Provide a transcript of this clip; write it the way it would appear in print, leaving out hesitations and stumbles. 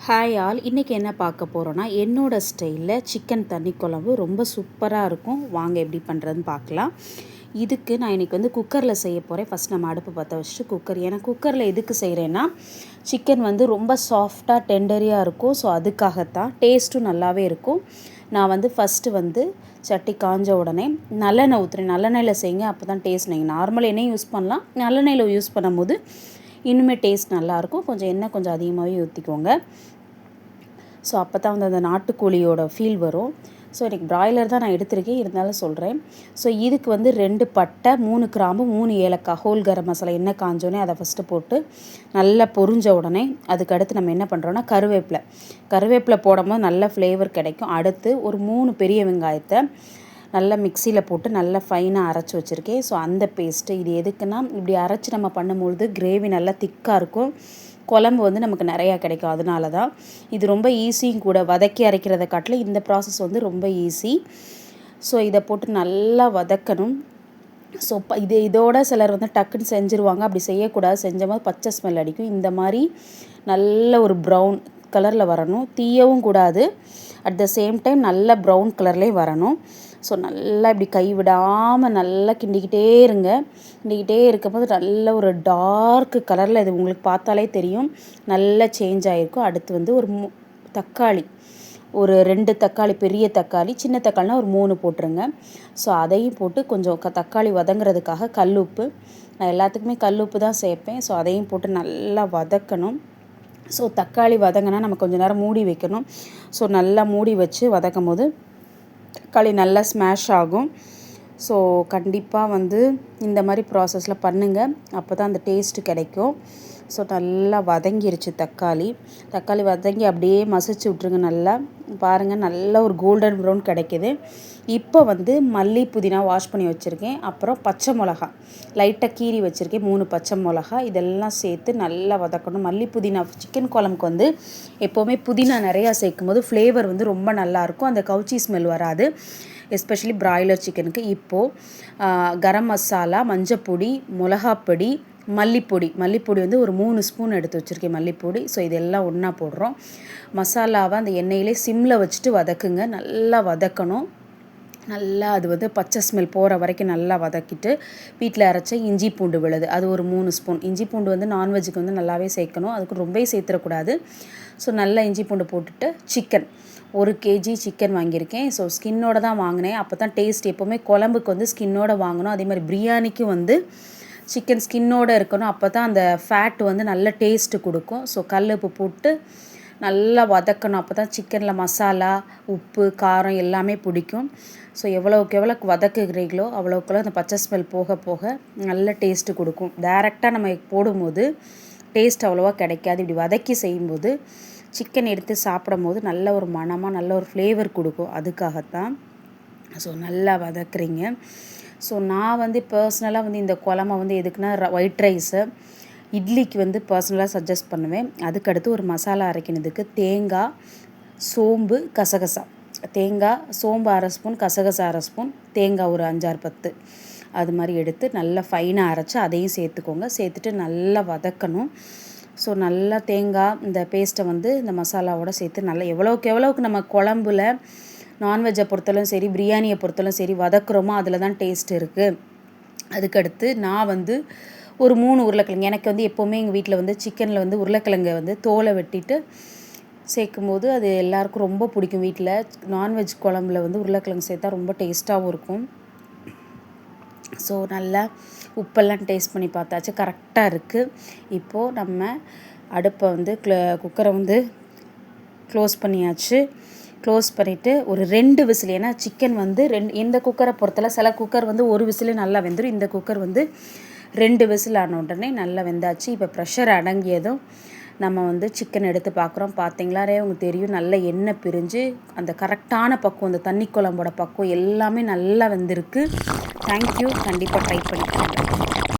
Hi all, இன்றைக்கி என்ன பார்க்க போகிறோன்னா என்னோடய ஸ்டைலில் சிக்கன் தண்ணி குழம்பு ரொம்ப சூப்பராக இருக்கும். வாங்க எப்படி பண்ணுறதுன்னு பார்க்கலாம். இதுக்கு நான் இன்றைக்கி குக்கரில் செய்ய போகிறேன். ஃபஸ்ட் நம்ம அடுப்பு பற்ற வச்சுட்டு ஏன்னா குக்கரில் எதுக்கு செய்கிறேன்னா சிக்கன் ரொம்ப சாஃப்டாக டெண்டரியாக இருக்கும். ஸோ அதுக்காகத்தான் டேஸ்ட்டும் நல்லாவே இருக்கும். நான் ஃபஸ்ட்டு சட்டி காஞ்ச உடனே நல்லெண்ணெய் ஊற்றுறேன். நல்லெண்ணெயில் செய்யுங்க, அப்போ தான் டேஸ்ட். நீங்கள் நார்மல் எண்ணெயும் யூஸ் பண்ணலாம், நல்லெண்ணெயில் யூஸ் பண்ணும்போது இன்னுமே டேஸ்ட் நல்லாயிருக்கும். கொஞ்சம் எண்ணெய் கொஞ்சம் அதிகமாகவே ஊற்றிக்கோங்க. ஸோ அப்போ தான் அந்த நாட்டுக்கோழியோட ஃபீல் வரும். ஸோ எனக்கு பிராய்லர் தான் நான் எடுத்திருக்கேன், இருந்தாலும் சொல்கிறேன். ஸோ இதுக்கு 2 பட்டை, 3 கிராம்பு, 3 ஏலக்காய், ஹோல் கரம் மசாலா எண்ணெய் காஞ்சோடனே அதை ஃபஸ்ட்டு போட்டு நல்லா பொரிஞ்ச உடனே அதுக்கடுத்து நம்ம என்ன பண்ணுறோன்னா கருவேப்பிலை போடும்போது நல்ல ஃப்ளேவர் கிடைக்கும். அடுத்து ஒரு 3 பெரிய வெங்காயத்தை நல்லா மிக்சியில் போட்டு நல்லா ஃபைனாக அரைச்சி வச்சுருக்கேன். ஸோ அந்த பேஸ்ட்டு இது எதுக்குன்னா, இப்படி அரைச்சி நம்ம பண்ணும்பொழுது கிரேவி நல்லா திக்காக இருக்கும், குழம்பு நமக்கு நிறையா கிடைக்கும். அதனால தான் இது ரொம்ப ஈஸியும் கூட. வதக்கி அரைக்கிறத காட்டிலும் இந்த ப்ராசஸ் ரொம்ப ஈஸி. ஸோ இதை போட்டு நல்லா வதக்கணும். ஸோ இதோட சிலர் டக்குன்னு செஞ்சுருவாங்க. அப்படி செய்யக்கூடாது. செஞ்சபோது பச்சை ஸ்மெல் அடிக்கும். இந்த மாதிரி நல்ல ஒரு ப்ரௌன் கலரில் வரணும். தீயவும் கூடாது, அட் த சேம் டைம் நல்ல ப்ரௌன் கலர்லேயே வரணும். ஸோ நல்லா இப்படி கைவிடாமல் நல்லா கிண்டிக்கிட்டே இருங்க. கிண்டிக்கிட்டே இருக்கும்போது நல்ல ஒரு டார்க் கலரில், இது உங்களுக்கு பார்த்தாலே தெரியும், நல்லா சேஞ்ச் ஆகிருக்கும். அடுத்து ஒரு தக்காளி, ஒரு 2 தக்காளி, பெரிய தக்காளி, சின்ன தக்காளினா ஒரு 3 போட்டுருங்க. ஸோ அதையும் போட்டு கொஞ்சம் தக்காளி வதங்குறதுக்காக கல்லுப்பு, நான் எல்லாத்துக்குமே கல்லுப்பு தான் சேர்ப்பேன். ஸோ அதையும் போட்டு நல்லா வதக்கணும். ஸோ தக்காளி வதங்கினா நம்ம கொஞ்சம் நேரம் மூடி வைக்கணும். ஸோ நல்லா மூடி வச்சு வதக்கும் போது தக்காளி நல்லா ஸ்மாஷ் ஆகும். ஸோ கண்டிப்பாக இந்த மாதிரி ப்ராசஸில் பண்ணுங்கள், அப்போ தான் அந்த டேஸ்ட்டு கிடைக்கும். ஸோ நல்லா வதங்கிருச்சு தக்காளி வதங்கி அப்படியே மசிச்சு விட்ருங்க. நல்லா பாருங்கள், நல்ல ஒரு கோல்டன் ப்ரௌன் கிடைக்கிது. இப்போ மல்லி புதினா வாஷ் பண்ணி வச்சுருக்கேன். அப்புறம் பச்சை மிளகா லைட்டாக கீறி வச்சுருக்கேன், 3 பச்சை மிளகா, இதெல்லாம் சேர்த்து நல்லா வதக்கணும். மல்லி புதினா சிக்கன் குழம்புக்கு எப்போவுமே புதினா நிறையா சேர்க்கும் போது ஃப்ளேவர் ரொம்ப நல்லாயிருக்கும், அந்த கவுச்சி ஸ்மெல் வராது, எஸ்பெஷலி பிராய்லர் சிக்கனுக்கு. இப்போது கரம் மசாலா, மஞ்சப்பொடி, மிளகாப்பொடி, மல்லிப்பொடி ஒரு 3 ஸ்பூன் எடுத்து வச்சுருக்கேன் மல்லிப்பொடி. ஸோ இதெல்லாம் ஒன்றா போடுறோம். மசாலாவை அந்த எண்ணெயிலே சிம்மில் வச்சுட்டு வதக்குங்க. நல்லா வதக்கணும். நல்லா அது பச்சை ஸ்மெல் போகிற வரைக்கும் நல்லா வதக்கிட்டு வீட்டில் அரைச்ச இஞ்சி பூண்டு விழுது, அது ஒரு 3 ஸ்பூன். இஞ்சி பூண்டு நான்வெஜ்ஜுக்கு நல்லாவே சேர்க்கணும், அதுக்கு ரொம்ப சேர்த்துடக்கூடாது. ஸோ நல்லா இஞ்சி பூண்டு போட்டுட்டு சிக்கன் 1 கேஜி சிக்கன் வாங்கியிருக்கேன். ஸோ ஸ்கின்னோட தான் வாங்கினேன், அப்போ தான் டேஸ்ட். எப்போவுமே குழம்புக்கு ஸ்கின்னோட வாங்கணும். அதே மாதிரி பிரியாணிக்கு சிக்கன் ஸ்கின்னோடு இருக்கணும், அப்போ தான் அந்த ஃபேட் நல்ல டேஸ்ட்டு கொடுக்கும். ஸோ கல் உப்பு போட்டு நல்லா வதக்கணும், அப்போ தான் சிக்கனில் மசாலா, உப்பு, காரம் எல்லாமே பிடிக்கும். ஸோ எவ்வளோக்கு வதக்குகிறீங்களோ அவ்வளோக்குள்ள அந்த பச்சை ஸ்மெல் போக போக நல்ல டேஸ்ட்டு கொடுக்கும். டைரெக்டாக நம்ம போடும்போது டேஸ்ட் அவ்வளோவா கிடைக்காது. இப்படி வதக்கி செய்யும்போது சிக்கன் எடுத்து சாப்பிடும் போது நல்ல ஒரு மணமாக நல்ல ஒரு ஃப்ளேவர் கொடுக்கும், அதுக்காகத்தான். ஸோ நல்லா வதக்குறீங்க. ஸோ நான் பர்சனலாக இந்த குழம்பை எதுக்குன்னா ஒயிட் ரைஸு, இட்லிக்கு பர்சனலாக சஜஸ்ட் பண்ணுவேன். அதுக்கடுத்து ஒரு மசாலா அரைக்கிறதுக்கு தேங்காய், சோம்பு, கசகசா. தேங்காய், சோம்பு 1/2 ஸ்பூன், கசகசா 1/2 ஸ்பூன், தேங்காய் ஒரு 5-6 10 அது மாதிரி எடுத்து நல்லா ஃபைனாக அரைச்சி அதையும் சேர்த்துக்கோங்க. சேர்த்துட்டு நல்லா வதக்கணும். ஸோ நல்லா தேங்காய் இந்த பேஸ்ட்டை இந்த மசாலாவோடு சேர்த்து நல்லா எவ்வளோக்கு நம்ம குழம்புல நான்வெஜ்ஜை பொறுத்தலும் சரி, பிரியாணியை பொறுத்தலும் சரி வதக்குறோமோ அதில் தான் டேஸ்ட் இருக்குது. அதுக்கடுத்து நான் ஒரு 3 உருளைக்கிழங்கு, எனக்கு எப்போவுமே எங்கள் வீட்டில் சிக்கனில் உருளைக்கிழங்கை தோலை வெட்டிட்டு சேர்க்கும் போது அது எல்லாருக்கும் ரொம்ப பிடிக்கும். வீட்டில் நான்வெஜ் குழம்புல உருளைக்கிழங்கு சேர்த்தா ரொம்ப டேஸ்ட்டாகவும் இருக்கும். ஸோ நல்லா உப்பெல்லாம் டேஸ்ட் பண்ணி பார்த்தாச்சு, கரெக்டாக இருக்குது. இப்போது நம்ம அடுப்பை குக்கரை க்ளோஸ் பண்ணியாச்சு. க்ளோஸ் பண்ணிவிட்டு ஒரு 2 விசில், ஏன்னா சிக்கன் இந்த குக்கரை பொறுத்தல சில குக்கர் ஒரு விசில் நல்லா வெந்துடும். இந்த குக்கர் 2 விசில் ஆன உடனே நல்லா வெந்தாச்சு. இப்போ ப்ரெஷர் அடங்கியதும் நம்ம சிக்கன் எடுத்து பார்க்குறோம். பார்த்தீங்களாரே உங்களுக்கு தெரியும், நல்ல எண்ணெய் பிரிஞ்சு அந்த கரெக்டான பக்குவம், அந்த தண்ணி குழம்போட பக்குவம் எல்லாமே நல்லா வெந்திருக்கு. தேங்க்யூ, கண்டிப்பாக ட்ரை பண்ணிக்கோங்க.